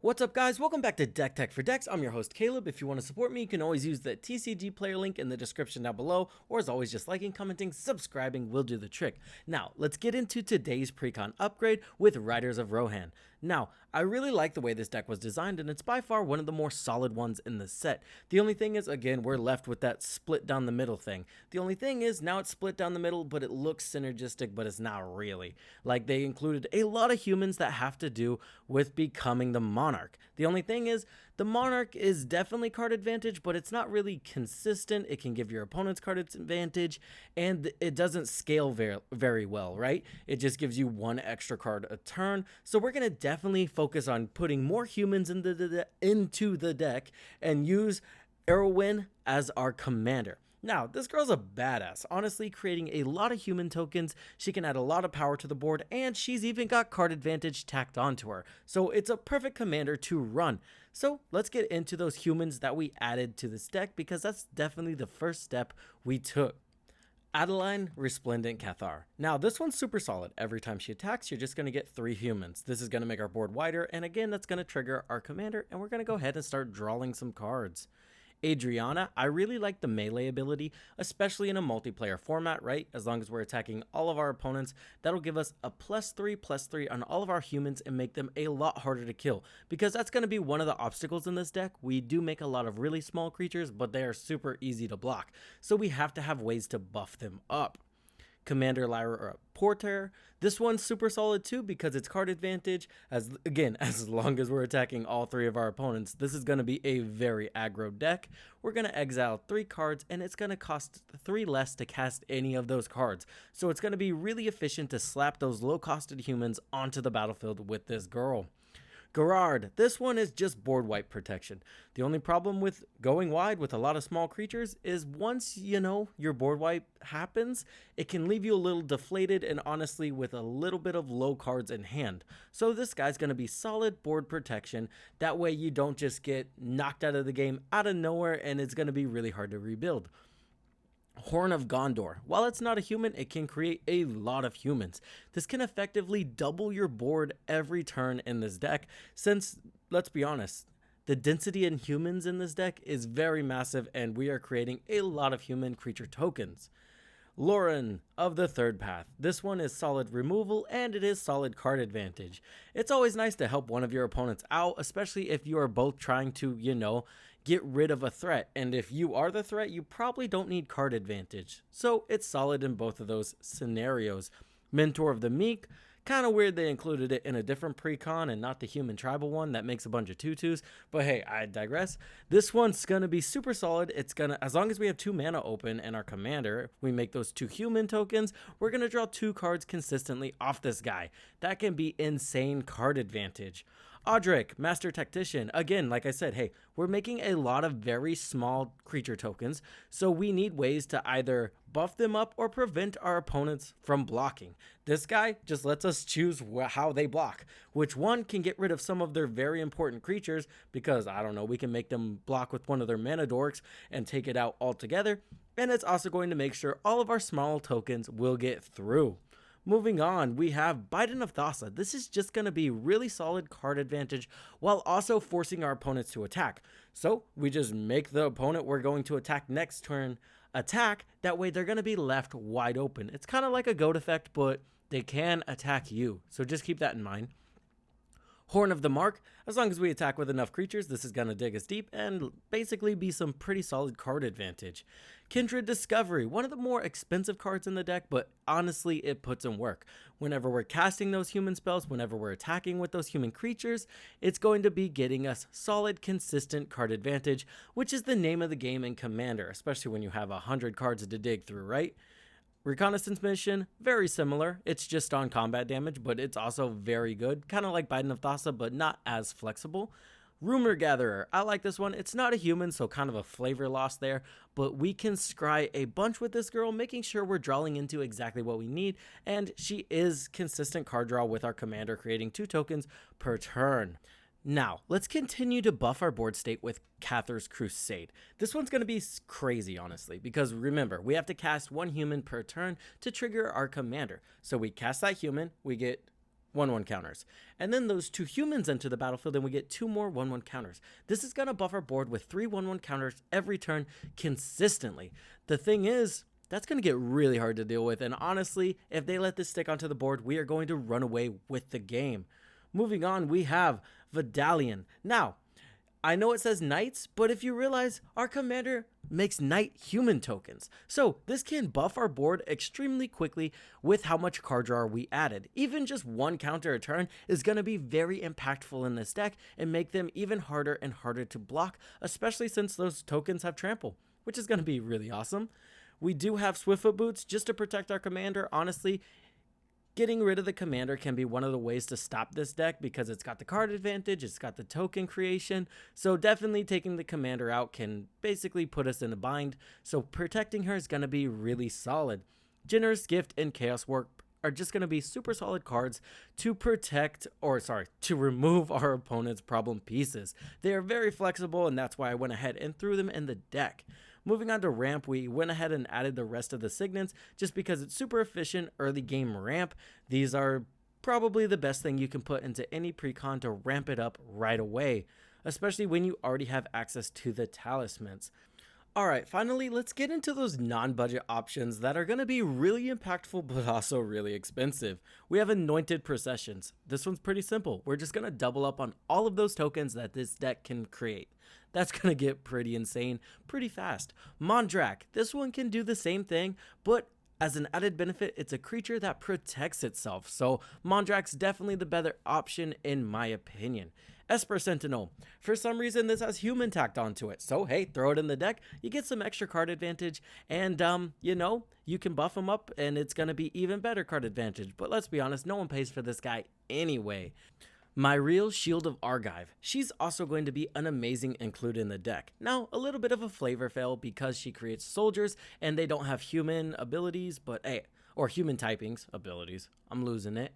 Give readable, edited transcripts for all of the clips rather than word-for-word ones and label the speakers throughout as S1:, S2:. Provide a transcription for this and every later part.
S1: What's up guys, welcome back to Deck Tech for Decks. I'm your host Caleb. If you want to support me, you can always use the TCGPlayer link in the description down below, or as always just liking, commenting, subscribing will do the trick. Now, let's get into today's Precon upgrade with Riders of Rohan. Now, I really like the way this deck was designed, and it's by far one of the more solid ones in the set. The only thing is, again, we're left with that split down the middle thing. The only thing is, now it's split down the middle, but it looks synergistic, but it's not really. Like, they included a lot of humans that have to do with becoming the Monarch. The only thing is, the Monarch is definitely card advantage, but it's not really consistent. It can give your opponent's card advantage, and it doesn't scale very well, right? It just gives you one extra card a turn. So we're going to definitely focus on putting more humans into the deck and use Eowyn as our commander. Now, this girl's a badass, honestly, creating a lot of human tokens. She can add a lot of power to the board, and she's even got card advantage tacked onto her. So it's a perfect commander to run. So let's get into those humans that we added to this deck, because that's definitely the first step we took. Adeline, Resplendent Cathar. Now, this one's super solid. Every time she attacks, you're just going to get 3 humans. This is going to make our board wider, and again, that's going to trigger our commander, and we're going to go ahead and start drawing some cards. Adriana, I really like the melee ability, especially in a multiplayer format, right? As long as we're attacking all of our opponents, that'll give us a +3/+3 on all of our humans and make them a lot harder to kill, because that's going to be one of the obstacles in this deck. We do make a lot of really small creatures, but they are super easy to block, so we have to have ways to buff them up. Commander Lyra Porter. This one's super solid too, because it's card advantage. As long as we're attacking all 3 of our opponents, this is going to be a very aggro deck. We're going to exile 3 cards, and it's going to cost 3 less to cast any of those cards. So it's going to be really efficient to slap those low-costed humans onto the battlefield with this girl. Gerard, this one is just board wipe protection. The only problem with going wide with a lot of small creatures is once, your board wipe happens, it can leave you a little deflated and honestly with a little bit of low cards in hand. So this guy's going to be solid board protection. That way you don't just get knocked out of the game out of nowhere, and it's going to be really hard to rebuild. Horn of Gondor. While it's not a human, it can create a lot of humans. This can effectively double your board every turn in this deck, since, let's be honest, the density in humans in this deck is very massive, and we are creating a lot of human creature tokens. Rohan of the Third Path. This one is solid removal, and it is solid card advantage. It's always nice to help one of your opponents out, especially if you are both trying to, get rid of a threat, and if you are the threat, you probably don't need card advantage. So it's solid in both of those scenarios. Mentor of the Meek. Kind of weird they included it in a different Precon and not the human tribal one that makes a bunch of tutus, but hey, I digress. This one's gonna be super solid. It's gonna, as long as we have 2 mana open and our commander, we make those 2 human tokens, we're gonna draw 2 cards consistently off this guy. That can be insane card advantage. Audric, Master Tactician. Again, like I said, hey, we're making a lot of very small creature tokens, so we need ways to either buff them up or prevent our opponents from blocking. This guy just lets us choose how they block, which one can get rid of some of their very important creatures, because, I don't know, we can make them block with one of their mana dorks and take it out altogether, and it's also going to make sure all of our small tokens will get through. Moving on, we have Biden of Tasa. This is just going to be really solid card advantage while also forcing our opponents to attack. So we just make the opponent we're going to attack next turn attack. That way they're going to be left wide open. It's kind of like a goat effect, but they can attack you. So just keep that in mind. Horn of the Mark. As long as we attack with enough creatures, this is going to dig us deep and basically be some pretty solid card advantage. Kindred Discovery, one of the more expensive cards in the deck, but honestly, it puts in work. Whenever we're casting those human spells, whenever we're attacking with those human creatures, it's going to be getting us solid, consistent card advantage, which is the name of the game in Commander, especially when you have 100 cards to dig through, right? Reconnaissance mission, very similar. It's just on combat damage, but it's also very good. Kind of like Biden of Tasa, but not as flexible. Rumor Gatherer, I like this one. It's not a human, so kind of a flavor loss there, but we can scry a bunch with this girl, making sure we're drawing into exactly what we need, and she is consistent card draw with our commander, creating 2 tokens per turn. Now, let's continue to buff our board state with Cathers Crusade. This one's going to be crazy, honestly, because remember, we have to cast 1 human per turn to trigger our commander. So we cast that human, we get 1/1 counters. And then those 2 humans enter the battlefield and we get 2 more 1/1 counters. This is going to buff our board with 3 1/1 counters every turn consistently. The thing is, that's going to get really hard to deal with, and honestly, if they let this stick onto the board, we are going to run away with the game. Moving on, we have Vidalian. Now, I know it says knights, but if you realize, our commander makes knight human tokens. So this can buff our board extremely quickly with how much card draw we added. Even just 1 counter a turn is going to be very impactful in this deck and make them even harder and harder to block, especially since those tokens have trample, which is going to be really awesome. We do have Swiftfoot Boots just to protect our commander. Honestly, getting rid of the commander can be one of the ways to stop this deck because it's got the card advantage, it's got the token creation, so definitely taking the commander out can basically put us in a bind, so protecting her is going to be really solid. Generous Gift and Chaos Warp are just going to be super solid cards to to remove our opponent's problem pieces. They are very flexible, and that's why I went ahead and threw them in the deck. Moving on to ramp, we went ahead and added the rest of the signets just because it's super efficient early game ramp. These are probably the best thing you can put into any precon to ramp it up right away, especially when you already have access to the talismans. Alright, finally, let's get into those non-budget options that are going to be really impactful but also really expensive. We have anointed processions. This one's pretty simple. We're just going to double up on all of those tokens that this deck can create. That's going to get pretty insane pretty fast. Mondrak. This one can do the same thing, but as an added benefit, it's a creature that protects itself. So Mondrak's definitely the better option in my opinion. Esper Sentinel. For some reason, this has human tacked onto it. So hey, throw it in the deck. You get some extra card advantage, and you can buff him up, and it's going to be even better card advantage. But let's be honest, no one pays for this guy anyway. My real Shield of Argive. She's also going to be an amazing include in the deck. Now, a little bit of a flavor fail because she creates soldiers and they don't have human abilities, or human typings abilities. I'm losing it.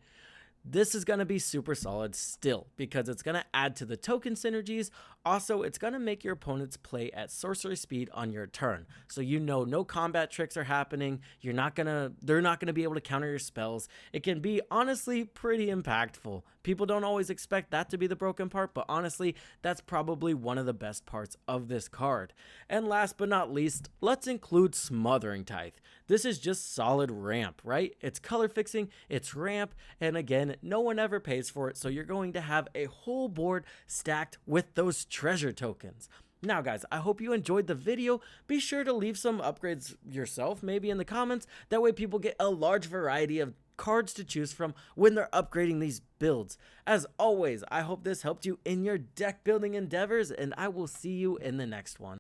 S1: This is going to be super solid still because it's going to add to the token synergies. Also, it's going to make your opponents play at sorcery speed on your turn. So no combat tricks are happening. They're not going to be able to counter your spells. It can be honestly pretty impactful. People don't always expect that to be the broken part, but honestly, that's probably one of the best parts of this card. And last but not least, let's include Smothering Tithe. This is just solid ramp, right? It's color fixing, it's ramp, and again, no one ever pays for it, so you're going to have a whole board stacked with those treasure tokens. Now guys, I hope you enjoyed the video. Be sure to leave some upgrades yourself, maybe in the comments. That way people get a large variety of cards to choose from when they're upgrading these builds. As always, I hope this helped you in your deck building endeavors, and I will see you in the next one.